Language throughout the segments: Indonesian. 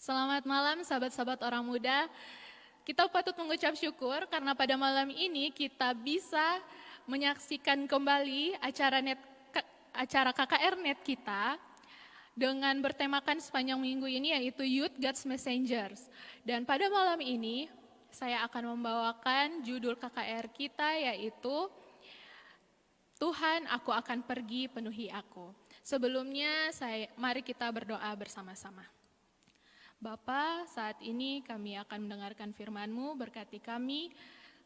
Selamat malam sahabat-sahabat orang muda. Kita patut mengucap syukur karena pada malam ini kita bisa menyaksikan kembali acara KKR Net kita dengan bertemakan sepanjang minggu ini yaitu Youth God's Messengers. Dan pada malam ini saya akan membawakan judul KKR kita yaitu Tuhan, aku akan pergi, penuhi aku. Sebelumnya mari kita berdoa bersama-sama. Bapa, saat ini kami akan mendengarkan firman-Mu, berkati kami,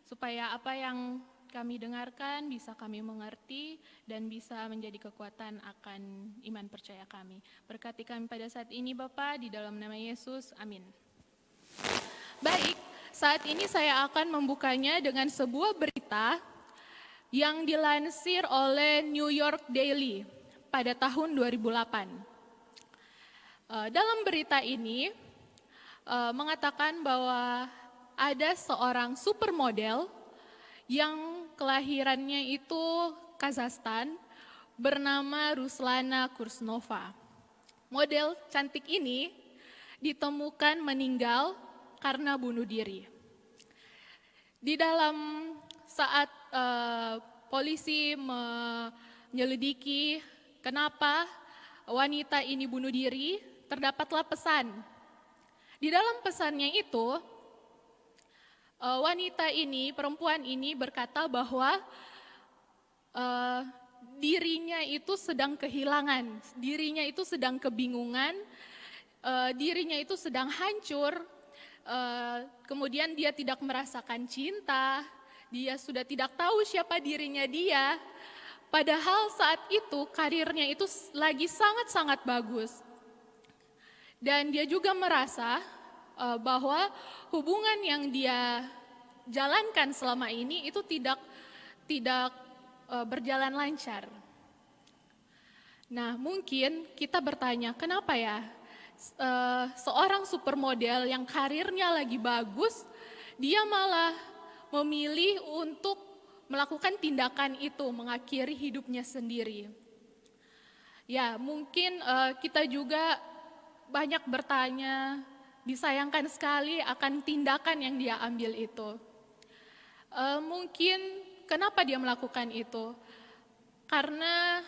supaya apa yang kami dengarkan bisa kami mengerti dan bisa menjadi kekuatan akan iman percaya kami. Berkati kami pada saat ini Bapa, di dalam nama Yesus, amin. Baik, saat ini saya akan membukanya dengan sebuah berita yang dilansir oleh New York Daily pada tahun 2008. Dalam berita ini mengatakan bahwa ada seorang supermodel yang kelahirannya itu Kazakhstan bernama Ruslana Kursnova. Model cantik ini ditemukan meninggal karena bunuh diri. Di dalam saat polisi menyelidiki kenapa wanita ini bunuh diri, terdapatlah pesan. Di dalam pesannya itu, wanita ini, perempuan ini berkata bahwa dirinya itu sedang kehilangan, dirinya itu sedang kebingungan, dirinya itu sedang hancur, kemudian dia tidak merasakan cinta, dia sudah tidak tahu siapa dirinya dia. Padahal saat itu karirnya itu lagi sangat-sangat bagus. Dan dia juga merasa bahwa hubungan yang dia jalankan selama ini itu tidak berjalan lancar. Nah, mungkin kita bertanya, kenapa ya seorang supermodel yang karirnya lagi bagus, dia malah memilih untuk melakukan tindakan itu, mengakhiri hidupnya sendiri. Ya, mungkin kita juga banyak bertanya, disayangkan sekali akan tindakan yang dia ambil itu. Mungkin kenapa dia melakukan itu? Karena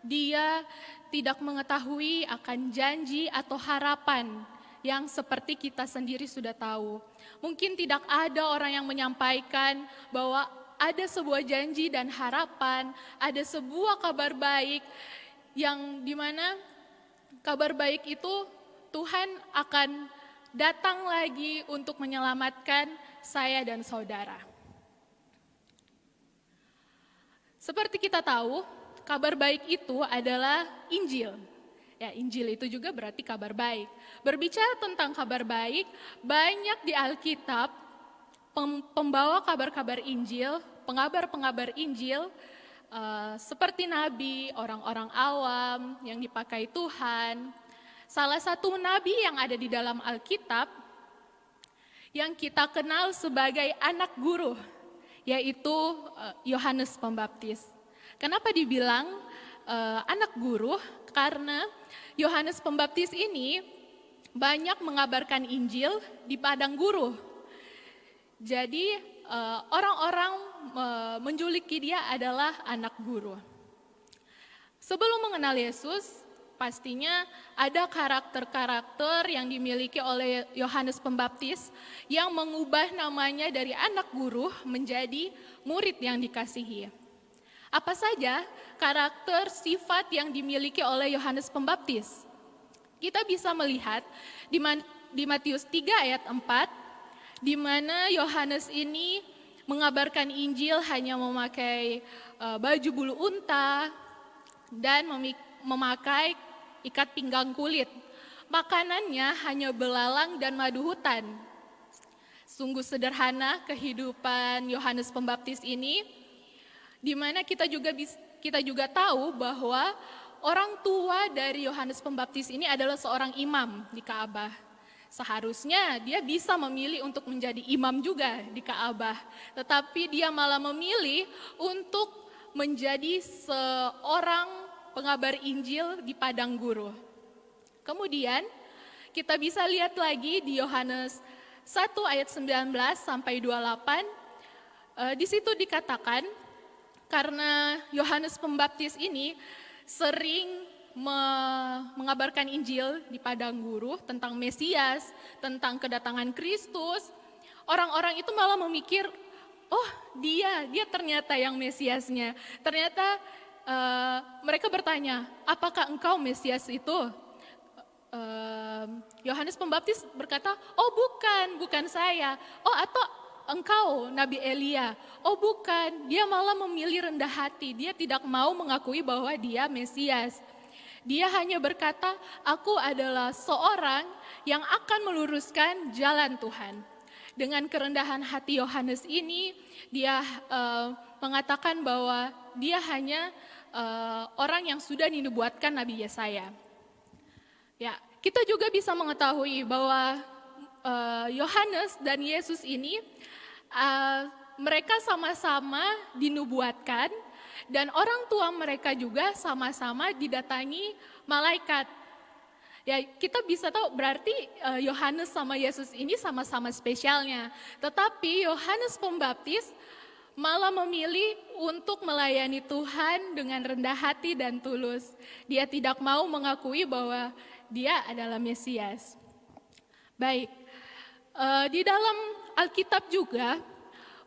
dia tidak mengetahui akan janji atau harapan yang seperti kita sendiri sudah tahu. Mungkin tidak ada orang yang menyampaikan bahwa ada sebuah janji dan harapan, ada sebuah kabar baik yang dimana kabar baik itu Tuhan akan datang lagi untuk menyelamatkan saya dan saudara. Seperti kita tahu, kabar baik itu adalah Injil. Ya, Injil itu juga berarti kabar baik. Berbicara tentang kabar baik, banyak di Alkitab pembawa kabar-kabar Injil, pengabar-pengabar Injil, seperti nabi, orang-orang awam yang dipakai Tuhan. Salah satu nabi yang ada di dalam Alkitab yang kita kenal sebagai anak guru, yaitu Yohanes Pembaptis. Kenapa dibilang anak guru? Karena Yohanes Pembaptis ini banyak mengabarkan Injil di padang gurun. Jadi orang-orang menjuluki dia adalah anak guru. Sebelum mengenal Yesus, pastinya ada karakter-karakter yang dimiliki oleh Yohanes Pembaptis yang mengubah namanya dari anak guru menjadi murid yang dikasihi. Apa saja karakter sifat yang dimiliki oleh Yohanes Pembaptis? Kita bisa melihat di Matius 3 ayat 4, di mana Yohanes ini mengabarkan Injil hanya memakai baju bulu unta dan memakai ikat pinggang kulit. Makanannya hanya belalang dan madu hutan. Sungguh sederhana kehidupan Yohanes Pembaptis ini, di mana kita juga tahu bahwa orang tua dari Yohanes Pembaptis ini adalah seorang imam di Ka'bah. Seharusnya dia bisa memilih untuk menjadi imam juga di Ka'bah, tetapi dia malah memilih untuk menjadi seorang pengabar Injil di padang gurun. Kemudian Kita bisa lihat lagi di Yohanes 1 ayat 19 sampai 28. Di situ dikatakan, karena Yohanes Pembaptis ini sering mengabarkan Injil di padang gurun tentang Mesias, tentang kedatangan Kristus, orang-orang itu malah memikir, oh dia ternyata yang Mesiasnya. Ternyata mereka bertanya, apakah engkau Mesias itu? Yohanes Pembaptis berkata, oh bukan saya. Oh atau engkau Nabi Elia? Oh bukan, dia malah memilih rendah hati. Dia tidak mau mengakui bahwa dia Mesias. Dia hanya berkata, aku adalah seorang yang akan meluruskan jalan Tuhan. Dengan kerendahan hati Yohanes ini, dia mengatakan bahwa dia hanya orang yang sudah dinubuatkan Nabi Yesaya. Ya, kita juga bisa mengetahui bahwa Yohanes dan Yesus ini mereka sama-sama dinubuatkan dan orang tua mereka juga sama-sama didatangi malaikat. Ya, kita bisa tahu berarti Yohanes sama Yesus ini sama-sama spesialnya. Tetapi Yohanes Pembaptis malah memilih untuk melayani Tuhan dengan rendah hati dan tulus. Dia tidak mau mengakui bahwa dia adalah Mesias. Baik, di dalam Alkitab juga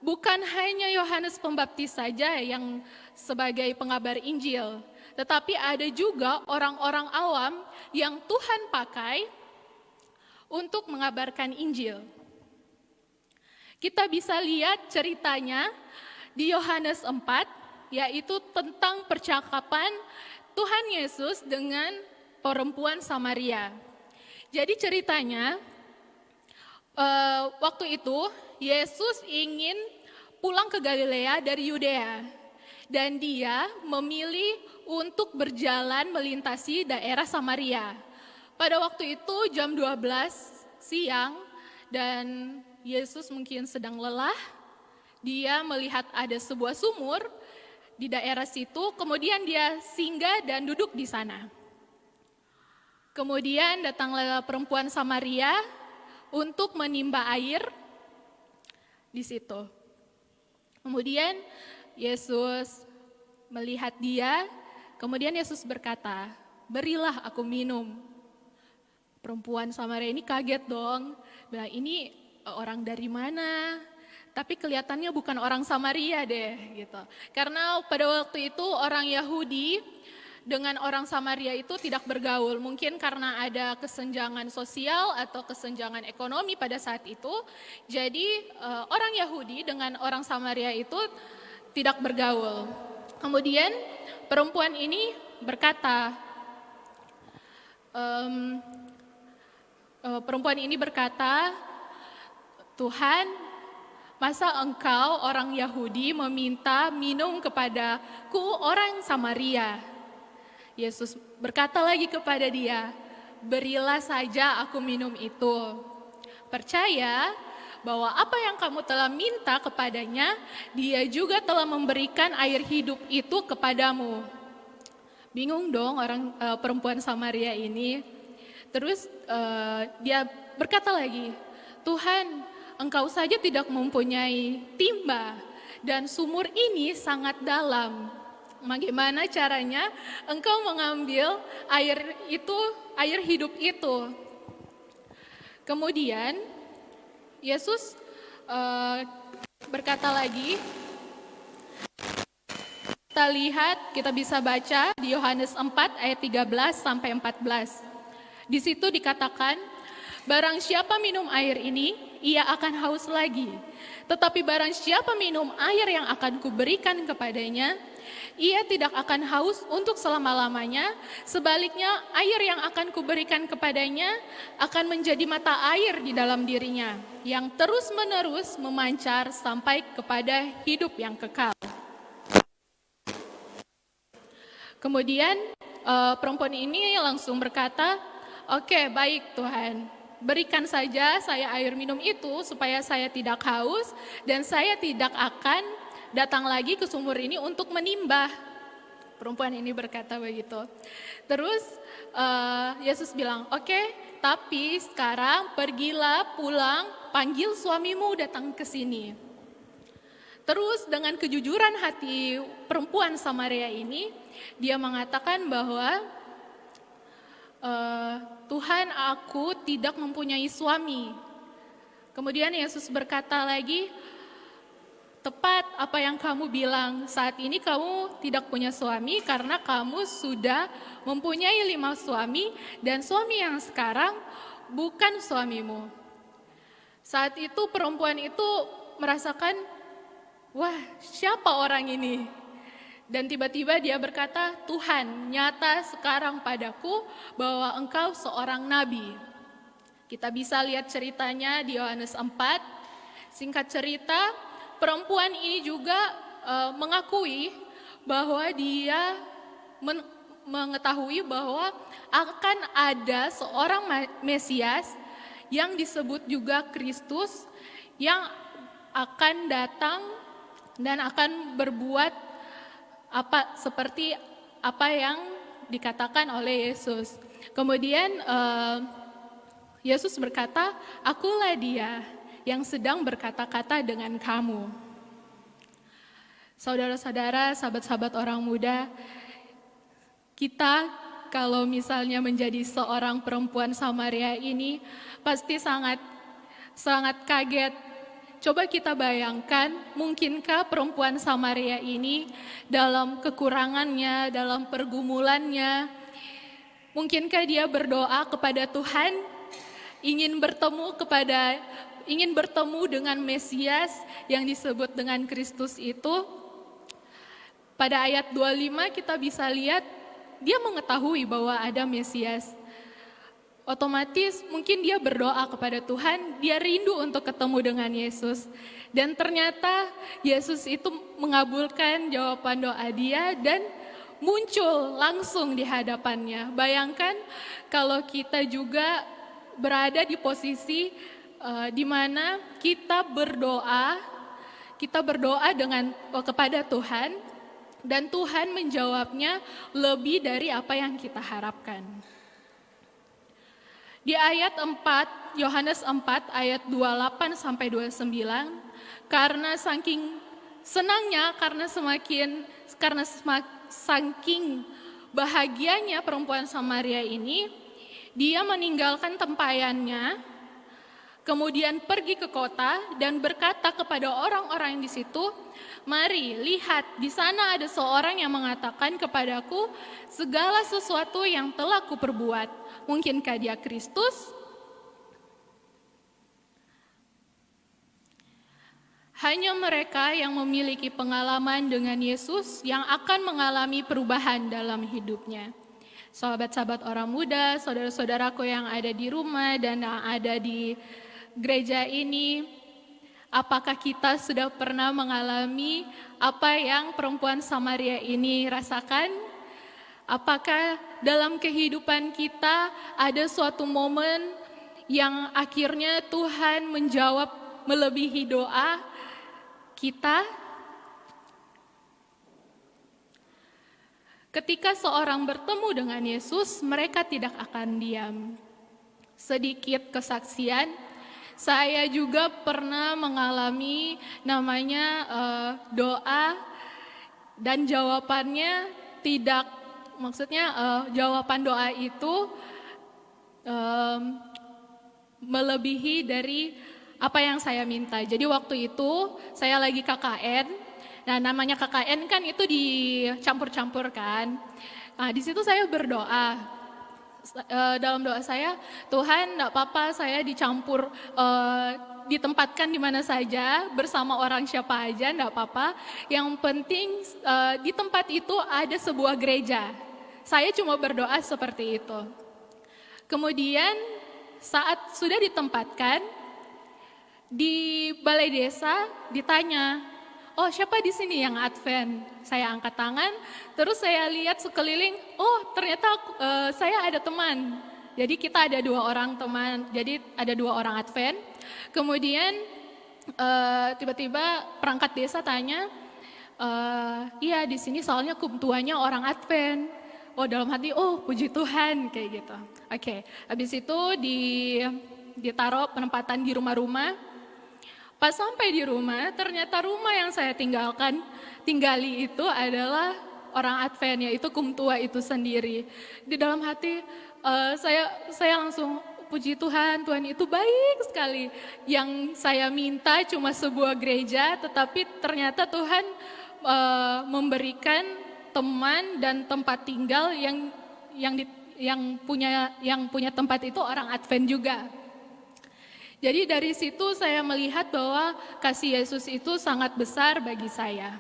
bukan hanya Yohanes Pembaptis saja yang sebagai pengabar Injil, tetapi ada juga orang-orang awam yang Tuhan pakai untuk mengabarkan Injil. Kita bisa lihat ceritanya di Yohanes 4, yaitu tentang percakapan Tuhan Yesus dengan perempuan Samaria. Jadi ceritanya, waktu itu Yesus ingin pulang ke Galilea dari Yudea. Dan dia memilih untuk berjalan melintasi daerah Samaria. Pada waktu itu jam 12 siang dan Yesus mungkin sedang lelah. Dia melihat ada sebuah sumur di daerah situ, kemudian dia singgah dan duduk di sana. Kemudian datanglah perempuan Samaria untuk menimba air di situ. Kemudian Yesus melihat dia, kemudian Yesus berkata, berilah aku minum. Perempuan Samaria ini kaget dong, bilang ini orang dari mana? Tapi kelihatannya bukan orang Samaria deh gitu. Karena pada waktu itu orang Yahudi dengan orang Samaria itu tidak bergaul. Mungkin karena ada kesenjangan sosial atau kesenjangan ekonomi pada saat itu. Jadi orang Yahudi dengan orang Samaria itu tidak bergaul. Kemudian perempuan ini berkata, Tuhan, masa engkau orang Yahudi meminta minum kepadaku orang Samaria? Yesus berkata lagi kepada dia, berilah saja aku minum itu. Percaya bahwa apa yang kamu telah minta kepadanya, dia juga telah memberikan air hidup itu kepadamu. Bingung dong perempuan Samaria ini. Terus dia berkata lagi, Tuhan, engkau saja tidak mempunyai timba dan sumur ini sangat dalam. Bagaimana caranya engkau mengambil air hidup itu? Kemudian Yesus berkata lagi, kita bisa baca di Yohanes 4 ayat 13 sampai 14. Di situ dikatakan, barang siapa minum air ini, ia akan haus lagi. Tetapi barang siapa minum air yang akan kuberikan kepadanya, ia tidak akan haus untuk selama-lamanya. Sebaliknya, air yang akan kuberikan kepadanya akan menjadi mata air di dalam dirinya, yang terus-menerus memancar sampai kepada hidup yang kekal. Kemudian perempuan ini langsung berkata, oke, baik Tuhan, berikan saja saya air minum itu supaya saya tidak haus dan saya tidak akan datang lagi ke sumur ini untuk menimba. Perempuan ini berkata begitu. Terus Yesus bilang, oke, Tapi sekarang pergilah pulang, panggil suamimu datang ke sini. Terus dengan kejujuran hati perempuan Samaria ini, dia mengatakan bahwa Tuhan, aku tidak mempunyai suami. Kemudian Yesus berkata lagi, tepat apa yang kamu bilang, saat ini kamu tidak punya suami karena kamu sudah mempunyai 5 suami dan suami yang sekarang bukan suamimu. Saat itu perempuan itu merasakan, wah, siapa orang ini? Dan tiba-tiba dia berkata, Tuhan, nyata sekarang padaku bahwa engkau seorang nabi. Kita bisa lihat ceritanya di Yohanes 4. Singkat cerita, perempuan ini juga mengakui bahwa dia mengetahui bahwa akan ada seorang Mesias yang disebut juga Kristus yang akan datang dan akan berbuat seperti apa yang dikatakan oleh Yesus. Kemudian Yesus berkata, akulah dia yang sedang berkata-kata dengan kamu. Saudara-saudara, sahabat-sahabat orang muda, kita kalau misalnya menjadi seorang perempuan Samaria ini pasti sangat kaget. Coba kita bayangkan, mungkinkah perempuan Samaria ini dalam kekurangannya, dalam pergumulannya, mungkinkah dia berdoa kepada Tuhan, ingin bertemu dengan Mesias yang disebut dengan Kristus itu? Pada ayat 25 kita bisa lihat, dia mengetahui bahwa ada Mesias. Otomatis mungkin dia berdoa kepada Tuhan, dia rindu untuk ketemu dengan Yesus. Dan ternyata Yesus itu mengabulkan jawaban doa dia dan muncul langsung di hadapannya. Bayangkan kalau kita juga berada di posisi di mana kita berdoa kepada Tuhan dan Tuhan menjawabnya lebih dari apa yang kita harapkan. Di ayat 4, Yohanes 4 ayat 28 sampai 29, karena saking senangnya, saking bahagianya perempuan Samaria ini, dia meninggalkan tempayannya, kemudian pergi ke kota dan berkata kepada orang-orang di situ, mari lihat, di sana ada seorang yang mengatakan kepadaku segala sesuatu yang telah kuperbuat. Mungkinkah dia Kristus? Hanya mereka yang memiliki pengalaman dengan Yesus yang akan mengalami perubahan dalam hidupnya. Sahabat-sahabat orang muda, saudara-saudaraku yang ada di rumah dan yang ada di gereja ini, apakah kita sudah pernah mengalami apa yang perempuan Samaria ini rasakan? Apakah dalam kehidupan kita ada suatu momen yang akhirnya Tuhan menjawab melebihi doa kita? Ketika seorang bertemu dengan Yesus, mereka tidak akan diam. Sedikit kesaksian, saya juga pernah mengalami namanya doa dan jawabannya tidak, jawaban doa itu melebihi dari apa yang saya minta. Jadi waktu itu saya lagi KKN. Nah, namanya KKN kan itu dicampur-campur kan. Nah, di situ saya berdoa. Dalam doa saya, Tuhan, enggak apa-apa saya dicampur, ditempatkan di mana saja, bersama orang siapa aja, enggak apa-apa. Yang penting di tempat itu ada sebuah gereja. Saya cuma berdoa seperti itu. Kemudian saat sudah ditempatkan, di balai desa ditanya, oh siapa di sini yang Advent? Saya angkat tangan, terus saya lihat sekeliling, oh ternyata saya ada teman. Jadi kita ada 2 orang teman, jadi ada 2 orang Advent. Kemudian tiba-tiba perangkat desa tanya, iya di sini soalnya tuanya orang Advent. dalam hati, oh puji Tuhan kayak gitu. Oke, habis itu ditaruh penempatan di rumah-rumah. Pas sampai di rumah, ternyata rumah yang saya tinggali itu adalah orang Advent, yaitu kaum tua itu sendiri. Di dalam hati saya langsung puji Tuhan, Tuhan itu baik sekali. Yang saya minta cuma sebuah gereja, tetapi ternyata Tuhan memberikan teman dan tempat tinggal yang punya tempat itu orang Advent juga. Jadi dari situ saya melihat bahwa kasih Yesus itu sangat besar bagi saya.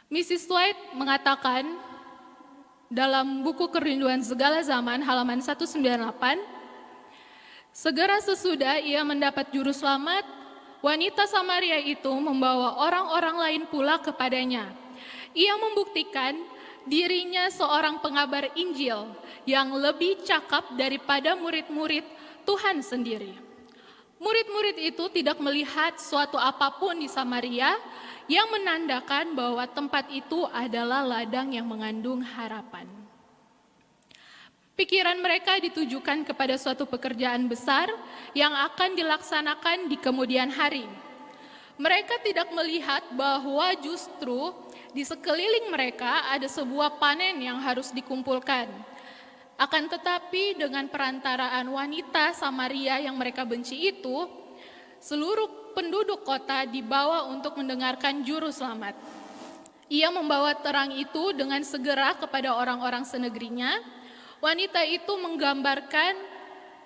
Mrs. White mengatakan dalam buku Kerinduan Segala Zaman halaman 198, segera sesudah ia mendapat juru selamat, wanita Samaria itu membawa orang-orang lain pula kepadanya. Ia membuktikan dirinya seorang pengabar Injil yang lebih cakap daripada murid-murid Tuhan sendiri. Murid-murid itu tidak melihat suatu apapun di Samaria yang menandakan bahwa tempat itu adalah ladang yang mengandung harapan. Pikiran mereka ditujukan kepada suatu pekerjaan besar yang akan dilaksanakan di kemudian hari. Mereka tidak melihat bahwa justru di sekeliling mereka ada sebuah panen yang harus dikumpulkan. Akan tetapi dengan perantaraan wanita Samaria yang mereka benci itu, seluruh penduduk kota dibawa untuk mendengarkan juru selamat. Ia membawa terang itu dengan segera kepada orang-orang senegrinya. Wanita itu menggambarkan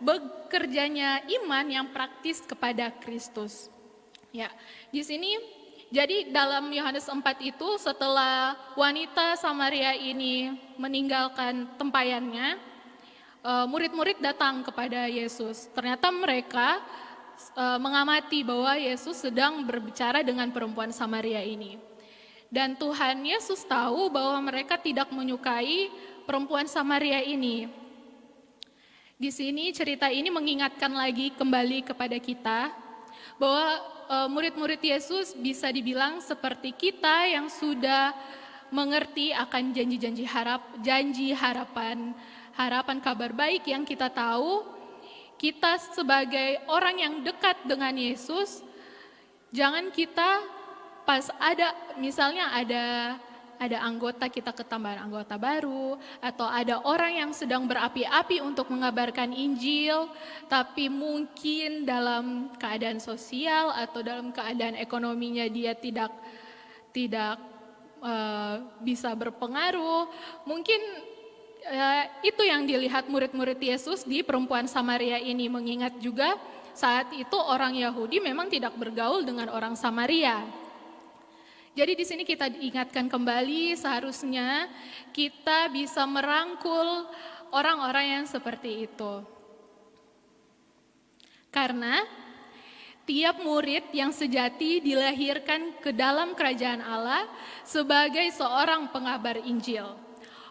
bekerjanya iman yang praktis kepada Kristus. Ya, di sini jadi dalam Yohanes 4 itu setelah wanita Samaria ini meninggalkan tempayannya, murid-murid datang kepada Yesus. Ternyata mereka mengamati bahwa Yesus sedang berbicara dengan perempuan Samaria ini. Dan Tuhan Yesus tahu bahwa mereka tidak menyukai perempuan Samaria ini. Di sini cerita ini mengingatkan lagi kembali kepada kita bahwa murid-murid Yesus bisa dibilang seperti kita yang sudah mengerti akan janji harapan kabar baik yang kita tahu. Kita sebagai orang yang dekat dengan Yesus, jangan kita pas misalnya ada anggota kita ketambahan anggota baru, atau ada orang yang sedang berapi-api untuk mengabarkan Injil, tapi mungkin dalam keadaan sosial atau dalam keadaan ekonominya dia tidak bisa berpengaruh. Mungkin itu yang dilihat murid-murid Yesus di perempuan Samaria ini, mengingat juga saat itu orang Yahudi memang tidak bergaul dengan orang Samaria. Jadi di sini kita diingatkan kembali seharusnya kita bisa merangkul orang-orang yang seperti itu. Karena tiap murid yang sejati dilahirkan ke dalam kerajaan Allah sebagai seorang pengabar Injil.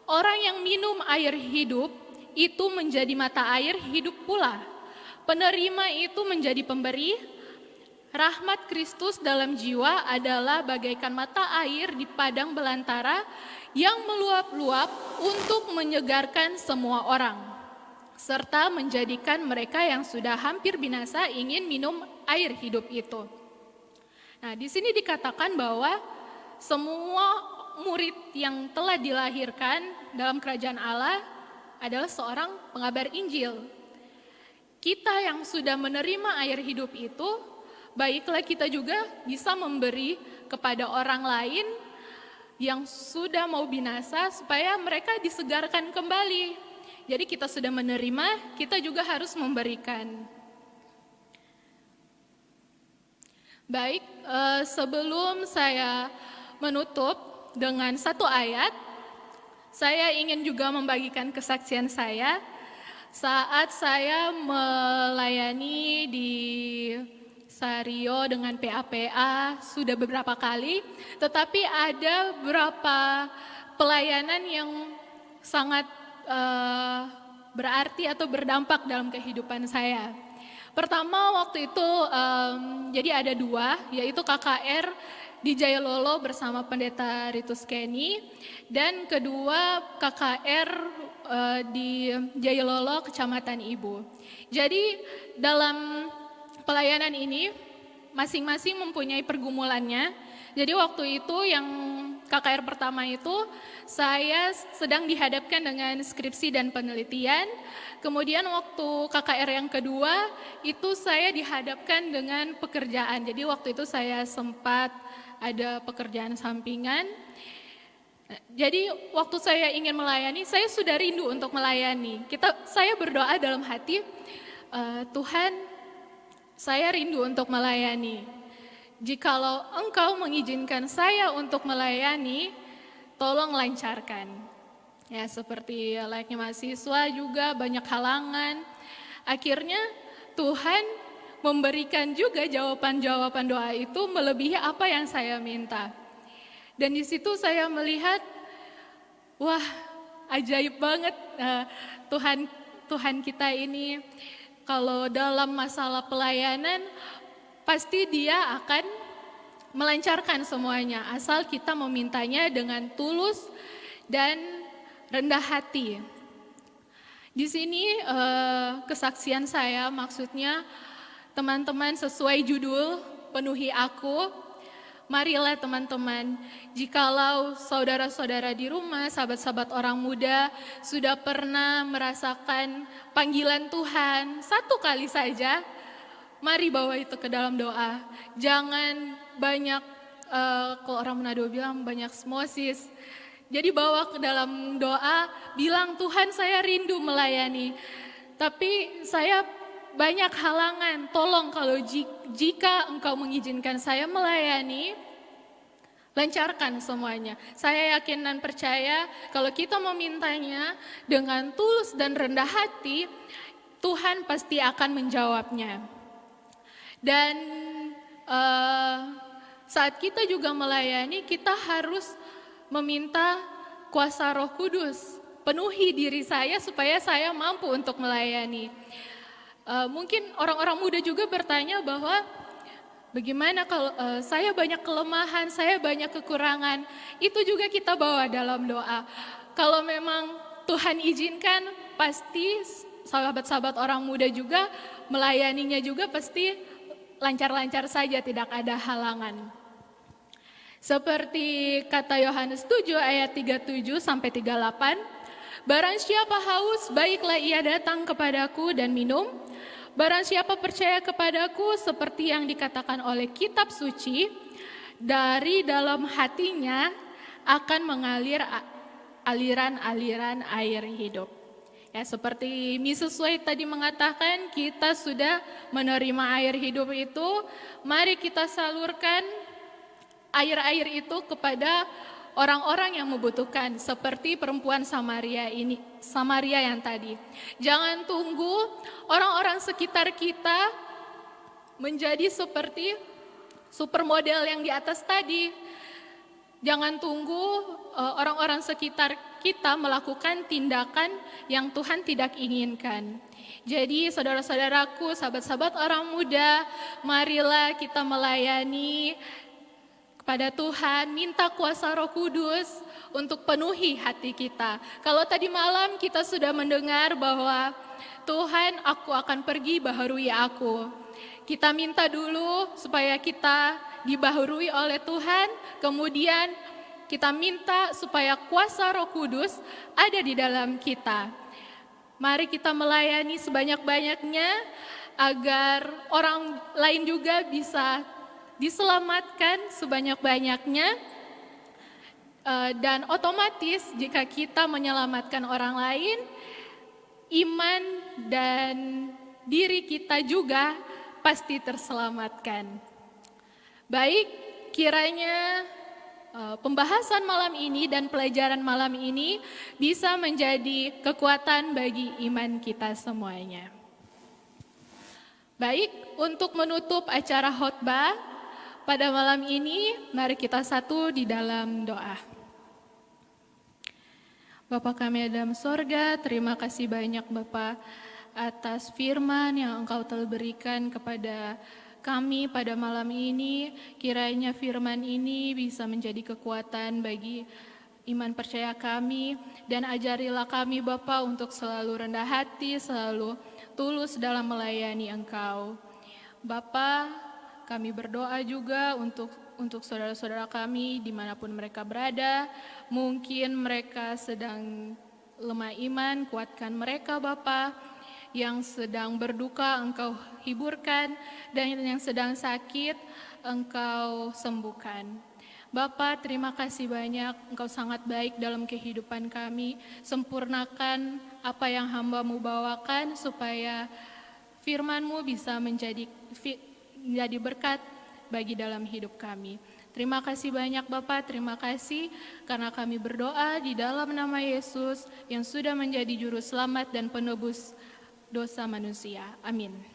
Orang yang minum air hidup itu menjadi mata air hidup pula. Penerima itu menjadi pemberi. Rahmat Kristus dalam jiwa adalah bagaikan mata air di padang belantara yang meluap-luap untuk menyegarkan semua orang, serta menjadikan mereka yang sudah hampir binasa ingin minum air hidup itu. Nah, di sini dikatakan bahwa semua murid yang telah dilahirkan dalam kerajaan Allah adalah seorang pengabar Injil. Kita yang sudah menerima air hidup itu, baiklah kita juga bisa memberi kepada orang lain yang sudah mau binasa supaya mereka disegarkan kembali. Jadi kita sudah menerima, kita juga harus memberikan. Baik, sebelum saya menutup dengan satu ayat, saya ingin juga membagikan kesaksian saya saat saya melayani di Sario dengan PAPA sudah beberapa kali, tetapi ada beberapa pelayanan yang sangat berarti atau berdampak dalam kehidupan saya. Pertama waktu itu jadi ada dua, yaitu KKR di Jailolo bersama Pendeta Ritus Kenny, dan kedua KKR di Jailolo, Kecamatan Ibu. Jadi dalam pelayanan ini masing-masing mempunyai pergumulannya. Jadi waktu itu yang KKR pertama itu saya sedang dihadapkan dengan skripsi dan penelitian. Kemudian waktu KKR yang kedua itu saya dihadapkan dengan pekerjaan. Jadi waktu itu saya sempat ada pekerjaan sampingan. Jadi waktu saya ingin melayani, saya sudah rindu untuk melayani. Saya berdoa dalam hati, Tuhan, saya rindu untuk melayani. Jikalau Engkau mengizinkan saya untuk melayani, tolong lancarkan. Ya, seperti layaknya mahasiswa juga banyak halangan. Akhirnya Tuhan memberikan juga jawaban-jawaban doa itu melebihi apa yang saya minta. Dan di situ saya melihat, wah, ajaib banget Tuhan kita ini. Kalau dalam masalah pelayanan, pasti Dia akan melancarkan semuanya, asal kita memintanya dengan tulus dan rendah hati. Di sini kesaksian saya, maksudnya teman-teman sesuai judul, penuhi aku. Marilah teman-teman, jikalau saudara-saudara di rumah, sahabat-sahabat orang muda sudah pernah merasakan panggilan Tuhan satu kali saja, mari bawa itu ke dalam doa. Jangan banyak, kalau orang Manado bilang banyak osmosis. Jadi bawa ke dalam doa, bilang Tuhan saya rindu melayani. Tapi saya banyak halangan, tolong kalau jika Engkau mengizinkan saya melayani, lancarkan semuanya. Saya yakin dan percaya kalau kita memintanya dengan tulus dan rendah hati, Tuhan pasti akan menjawabnya. Dan saat kita juga melayani, kita harus meminta kuasa Roh Kudus. Penuhi diri saya supaya saya mampu untuk melayani. Mungkin orang-orang muda juga bertanya bahwa bagaimana kalau saya banyak kelemahan, saya banyak kekurangan. Itu juga kita bawa dalam doa. Kalau memang Tuhan izinkan, pasti sahabat-sahabat orang muda juga melayaninya juga pasti lancar-lancar saja, tidak ada halangan. Seperti kata Yohanes 7 ayat 37 sampai 38, barang siapa haus, baiklah ia datang kepadaku dan minum. Barang siapa percaya kepadaku, seperti yang dikatakan oleh kitab suci, dari dalam hatinya akan mengalir aliran-aliran air hidup. Ya, seperti Mrs. White tadi mengatakan, kita sudah menerima air hidup itu, mari kita salurkan air-air itu kepada orang-orang yang membutuhkan, seperti perempuan Samaria yang tadi. Jangan tunggu orang-orang sekitar kita menjadi seperti supermodel yang di atas tadi. Jangan tunggu orang-orang sekitar kita melakukan tindakan yang Tuhan tidak inginkan. Jadi saudara-saudaraku, sahabat-sahabat orang muda, marilah kita melayani kepada Tuhan, minta kuasa Roh Kudus untuk penuhi hati kita. Kalau tadi malam kita sudah mendengar bahwa Tuhan, aku akan pergi, baharui aku. Kita minta dulu supaya kita dibaharui oleh Tuhan, kemudian kita minta supaya kuasa Roh Kudus ada di dalam kita. Mari kita melayani sebanyak-banyaknya agar orang lain juga bisa diselamatkan sebanyak-banyaknya, dan otomatis jika kita menyelamatkan orang lain, iman dan diri kita juga pasti terselamatkan. Baik, kiranya pembahasan malam ini dan pelajaran malam ini bisa menjadi kekuatan bagi iman kita semuanya. Baik, untuk menutup acara khotbah pada malam ini, mari kita satu di dalam doa. Bapa kami dalam sorga, terima kasih banyak Bapa atas firman yang Engkau telah berikan kepada kami pada malam ini, kiranya firman ini bisa menjadi kekuatan bagi iman percaya kami, dan ajarilah kami Bapa untuk selalu rendah hati, selalu tulus dalam melayani Engkau. Bapa, kami berdoa juga untuk saudara-saudara kami dimanapun mereka berada, mungkin mereka sedang lemah iman, kuatkan mereka Bapa. Yang sedang berduka Engkau hiburkan, dan yang sedang sakit Engkau sembuhkan. Bapa, terima kasih banyak, Engkau sangat baik dalam kehidupan kami. Sempurnakan apa yang hamba-Mu bawakan supaya firman-Mu bisa menjadi berkat bagi dalam hidup kami. Terima kasih banyak Bapak, terima kasih karena kami berdoa di dalam nama Yesus yang sudah menjadi juru selamat dan penebus dosa manusia. Amin.